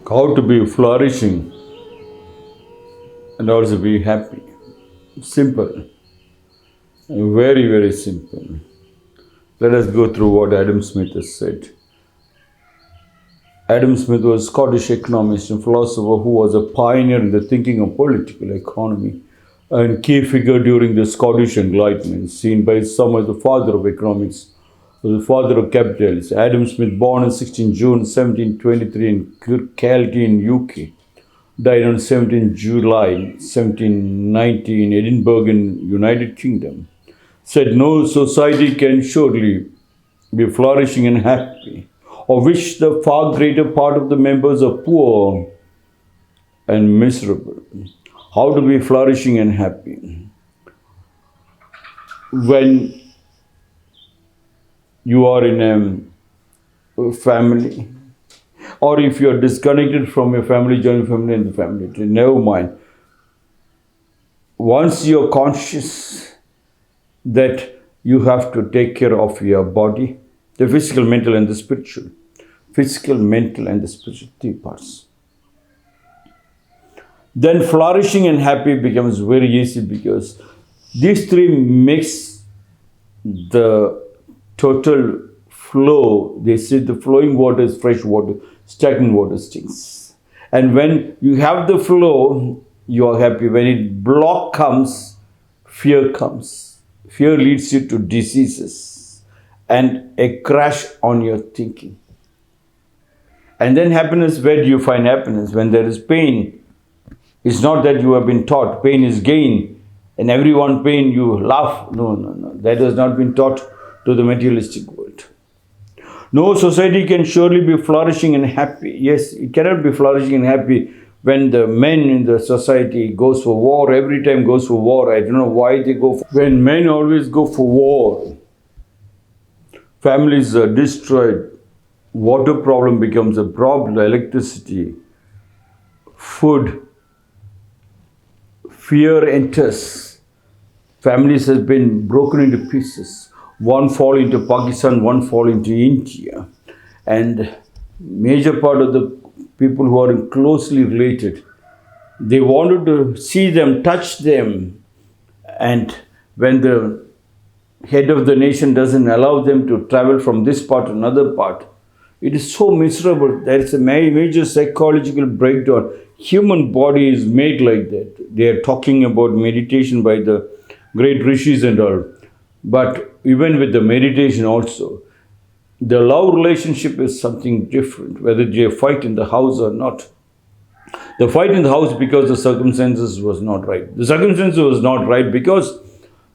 How to be flourishing and also be happy. Simple. Very, very simple. Let us go through what Adam Smith has said. Adam Smith was a Scottish economist and philosopher who was a pioneer in the thinking of political economy and key figure during the Scottish Enlightenment, seen by some as the father of economics, the father of capitalism. Adam Smith, born on 16 June 1723 in Kirkcaldy in UK, died on 17 July 1790 in Edinburgh in United Kingdom, said no society can surely be flourishing and happy, of which the far greater part of the members are poor and miserable. How to be flourishing and happy? When you are in a family, or if you are disconnected from your family, join family and the family, never mind. Once you are conscious that you have to take care of your body, the physical, mental and the spiritual. Physical, mental and the spiritual, three parts. Then flourishing and happy becomes very easy because these three makes the total flow. They say the flowing water is fresh water, stagnant water stinks. And when you have the flow, you are happy. When it block comes, fear comes. Fear leads you to diseases and a crash on your thinking. And then happiness, where do you find happiness? When there is pain. It's not that you have been taught pain is gain and everyone pain you laugh. No. That has not been taught to the materialistic world. No society can surely be flourishing and happy. Yes, it cannot be flourishing and happy when the men in the society goes for war, every time goes for war. I don't know why they go for, when men always go for war, families are destroyed. Water problem becomes a problem, electricity, food, fear enters. Families have been broken into pieces. One fall into Pakistan, one fall into India. And major part of the people who are closely related, they wanted to see them, touch them. And when the head of the nation doesn't allow them to travel from this part to another part, it is so miserable. There is a major psychological breakdown. Human body is made like that. They are talking about meditation by the great rishis and all. But even with the meditation also, the love relationship is something different, whether they fight in the house or not. The fight in the house because the circumstances was not right. The circumstances was not right because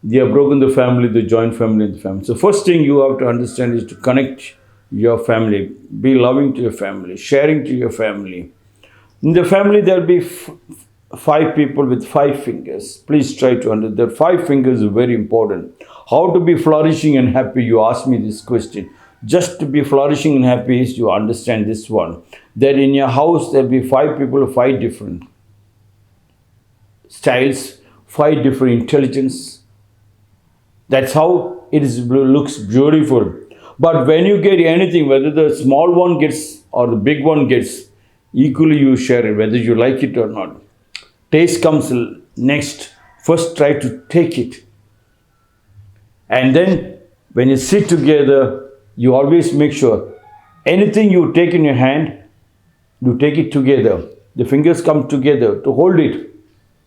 they have broken the family, the joint family and the family. So first thing you have to understand is to connect your family, be loving to your family, sharing to your family. In the family, there will be five people with 5 fingers. Please try to understand. The 5 fingers is very important. How to be flourishing and happy? You ask me this question. Just to be flourishing and happy is you understand this one. That in your house, there will be 5 people, 5 different styles, 5 different intelligence. That's how it looks beautiful. But when you get anything, whether the small one gets or the big one gets, equally you share it, whether you like it or not. Taste comes next. First try to take it. And then when you sit together, you always make sure anything you take in your hand, you take it together. The fingers come together to hold it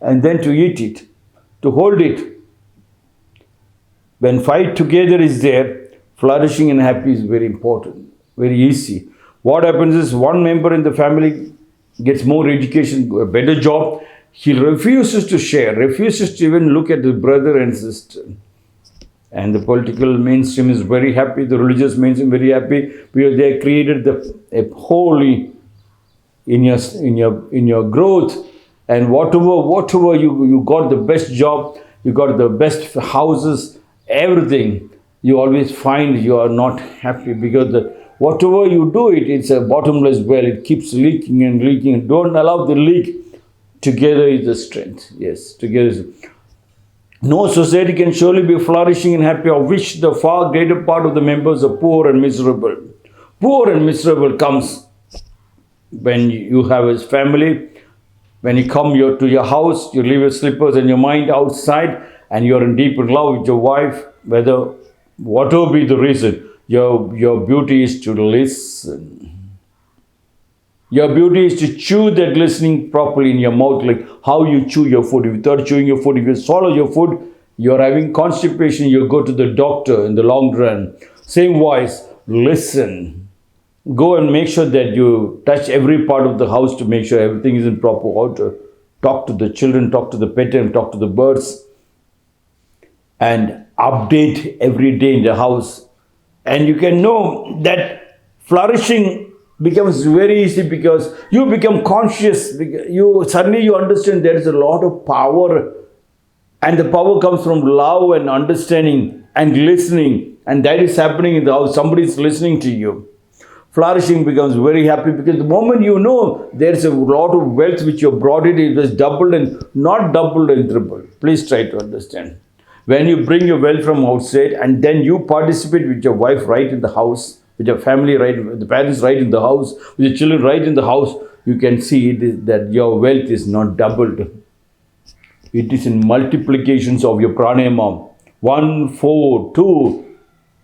and then to eat it, to hold it. When 5 together is there, flourishing and happy is very important, very easy. What happens is one member in the family gets more education, a better job. He refuses to share, refuses to even look at the brother and sister. And the political mainstream is very happy, the religious mainstream very happy because they created a holy in your growth. And whatever you got the best job, you got the best houses, everything. You always find you are not happy because whatever you do, it's a bottomless well. It keeps leaking and leaking. Don't allow the leak. Together is the strength. Yes, together is. No society can surely be flourishing and happy, of which the far greater part of the members are poor and miserable. Poor and miserable comes when you have a family, when you come to your house, you leave your slippers and your mind outside, and you're in deep love with your wife, whatever be the reason, your beauty is to listen. Your beauty is to chew that listening properly in your mouth, like how you chew your food. If you start chewing your food, if you swallow your food, you're having constipation, you go to the doctor in the long run. Same voice, listen. Go and make sure that you touch every part of the house to make sure everything is in proper order. Talk to the children, talk to the pet, and talk to the birds. And update every day in the house. And you can know that flourishing becomes very easy because you become conscious. Suddenly you understand there is a lot of power, and the power comes from love and understanding and listening, and that is happening in the house. Somebody is listening to you. Flourishing becomes very happy because the moment you know there is a lot of wealth which you brought it was doubled and not doubled and tripled. Please try to understand. When you bring your wealth from outside and then you participate with your wife right in the house, with your family right, with the parents right in the house, with your children right in the house, you can see that your wealth is not doubled. It is in multiplications of your pranayama. 1, 4, 2,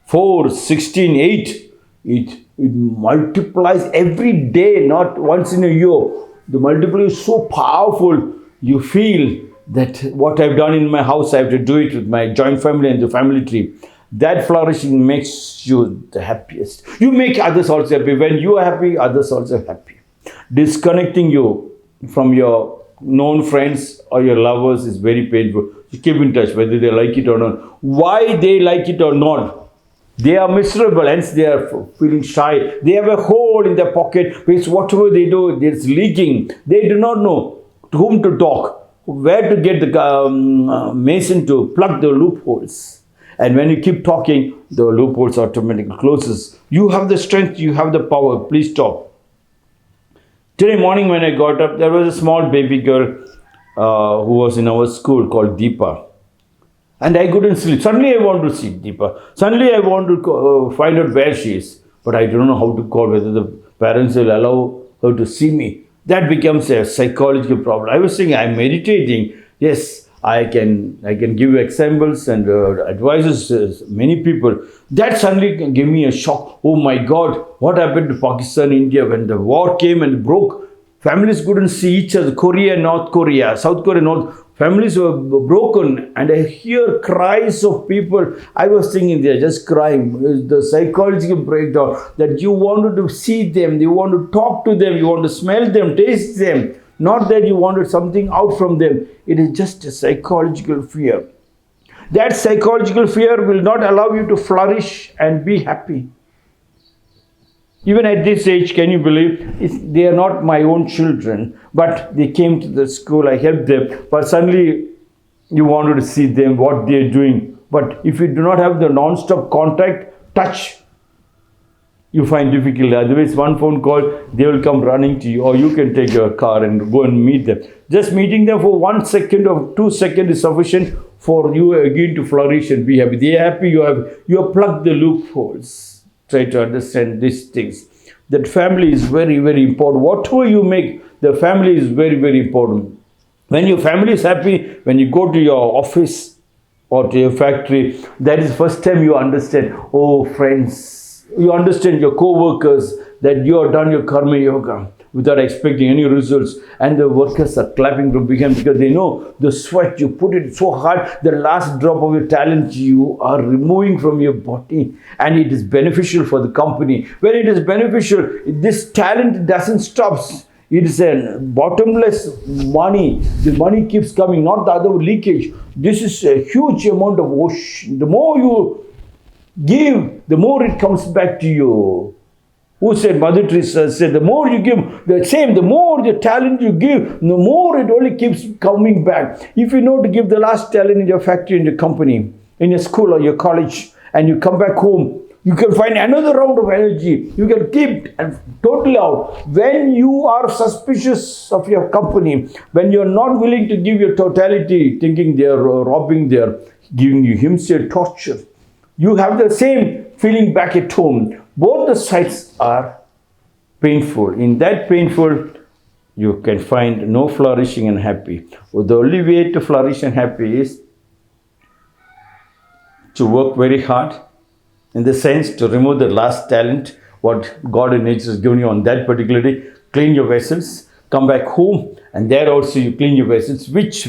4, 16, 8. It multiplies every day, not once in a year. The multiplier is so powerful. You feel that what I've done in my house, I have to do it with my joint family and the family tree. That flourishing makes you the happiest. You make others also happy. When you are happy, others also happy. Disconnecting you from your known friends or your lovers is very painful. You keep in touch whether they like it or not. Why they like it or not? They are miserable, hence they are feeling shy. They have a hole in their pocket because whatever they do, it's leaking. They do not know to whom to talk, where to get the mason to plug the loopholes. And when you keep talking, the loopholes automatically closes. You have the strength, you have the power. Please talk. Today morning when I got up, there was a small baby girl who was in our school called Deepa. And I couldn't sleep. Suddenly I want to see Deepa. Suddenly I want to find out where she is. But I don't know how to call, whether the parents will allow her to see me. That becomes a psychological problem. I was saying I'm meditating. Yes, I can give you examples and advices many people. That suddenly gave me a shock. Oh my God, what happened to Pakistan, India when the war came and broke? Families couldn't see each other. Korea, North Korea, South Korea, North. Families were broken, and I hear cries of people. I was thinking they're just crying. The psychological breakdown that you wanted to see them, you want to talk to them, you want to smell them, taste them. Not that you wanted something out from them. It is just a psychological fear. That psychological fear will not allow you to flourish and be happy. Even at this age, can you believe, they are not my own children, but they came to the school, I helped them, but suddenly you wanted to see them, what they are doing. But if you do not have the non-stop contact, touch, you find difficult. Otherwise, one phone call, they will come running to you, or you can take your car and go and meet them. Just meeting them for 1 second or 2 seconds is sufficient for you again to flourish and be happy. They are happy, you have plugged the loopholes. Try to understand these things. That family is very, very important. Whatever you make, the family is very, very important. When your family is happy, when you go to your office or to your factory, that is the first time you understand, oh friends, you understand your co-workers, that you have done your karma yoga without expecting any results, and the workers are clapping from behind because they know the sweat, you put it so hard, the last drop of your talent you are removing from your body, and it is beneficial for the company. When it is beneficial, this talent doesn't stop. It is a bottomless money. The money keeps coming, not the other leakage. This is a huge amount of ocean. The more you give, the more it comes back to you. Who said? Mother Teresa said, the more you give, the more the talent you give, the more it only keeps coming back. If you know to give the last talent in your factory, in your company, in your school or your college, and you come back home, you can find another round of energy. You can keep totally out. When you are suspicious of your company, when you are not willing to give your totality, thinking they are robbing, they are giving you himself torture, you have the same feeling back at home. Both the sides are painful. In that painful, you can find no flourishing and happy. Well, the only way to flourish and happy is to work very hard, in the sense to remove the last talent, what God and nature has given you on that particular day, clean your vessels, come back home, and there also you clean your vessels, which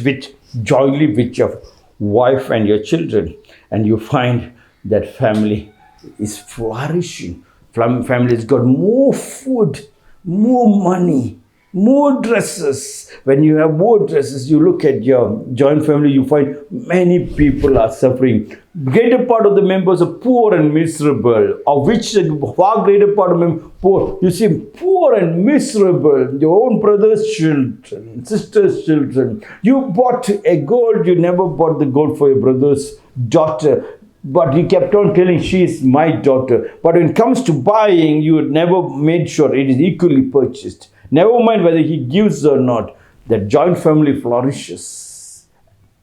jointly with your wife and your children, and you find that family is flourishing. Family has got more food, more money, more dresses. When you have more dresses, you look at your joint family, you find many people are suffering. Greater part of the members are poor and miserable, of which a far greater part of them poor. You see, poor and miserable, your own brother's children, sister's children. You bought a gold, you never bought the gold for your brother's daughter. But he kept on telling, she is my daughter. But when it comes to buying, you never made sure it is equally purchased. Never mind whether he gives or not. That joint family flourishes.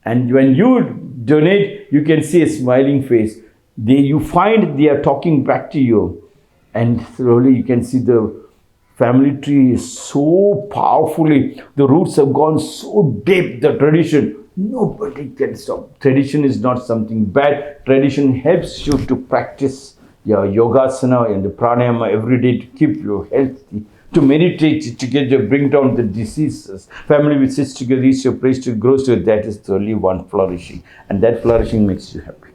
And when you donate, you can see a smiling face. You find they are talking back to you. And slowly you can see the family tree is so powerfully, the roots have gone so deep, the tradition. Nobody can stop. Tradition is not something bad. Tradition helps you to practice your yogasana and the pranayama every day to keep you healthy, to meditate together, bring down the diseases. Family which sits together, eats your praise to grows to, that is the only one flourishing. And that flourishing makes you happy.